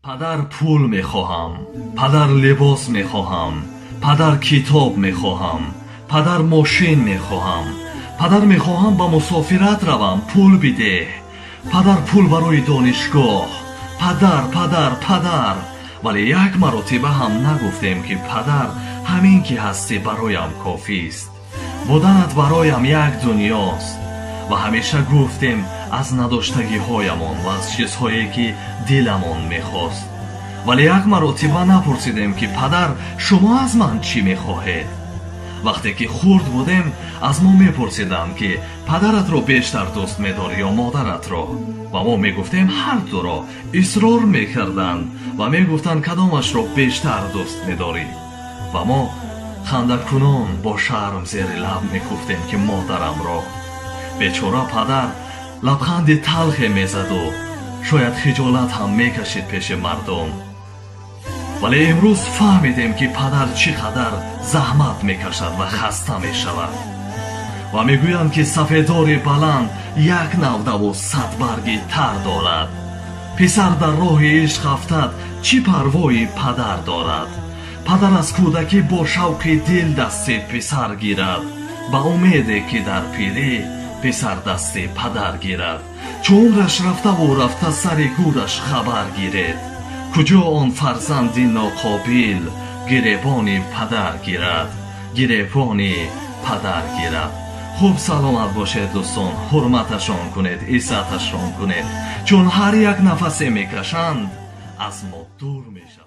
падар пул мехоҳам, падар либос мехоҳам, падар китоб мехоҳам, падар мошин мехоҳам, падар мехоҳам ба мусофират равам, пул бидеҳ, падар пул барои донишгоҳ, падар падар падар. вале як маротиба ҳам нагуфтем ки падар ҳамин ки ҳастӣ бароям кофист, буданат бароям як дунёст. ва ҳамеша гуфтем аз надоштагиҳоямон ва аз чизҳое ки диламон мехост. вале як маротиба напурсидем ки падар шумо аз ман чӣ мехоҳед. вақте ки хурд будем аз мо мепурсиданд ки падаратро бештар дӯст медорӣ ё модаратро, ва мо мегуфтем ҳардуро. исрор мекарданд ва мегуфтанд кадомашро бештар дӯст медорӣ. ва мо хандакунон бо шарм зери лаб мегуфтем ки модарамро. бечора падар лабханди талхе мезаду шояд хиҷолат ҳам мекашид пеши мардум. вале имрӯз фаҳмидем ки падар чӣ қадар заҳмат мекашад ва хаста мешавад. ва мегӯянд ки сафедори баланд як навдаву садбарги тар дорад. писар дар роҳи ишқ афтад, чӣ парвои падар дорад. падар аз кӯдакӣ бо шавқи дил дасти писар гирад, ба умеде ки дар пирӣ писар дасти падар гирад. чун умраш рафтаву рафта сари гураш хабар гиред. куҷо он фарзанди ноқобил гиребони падар гирад, гиребони падар гирад. хуб саломат бошед дӯстон, ҳурматашон кунед, иззаташон кунед, чун ҳар як нафасе мекашанд аз мо дур мешаванд.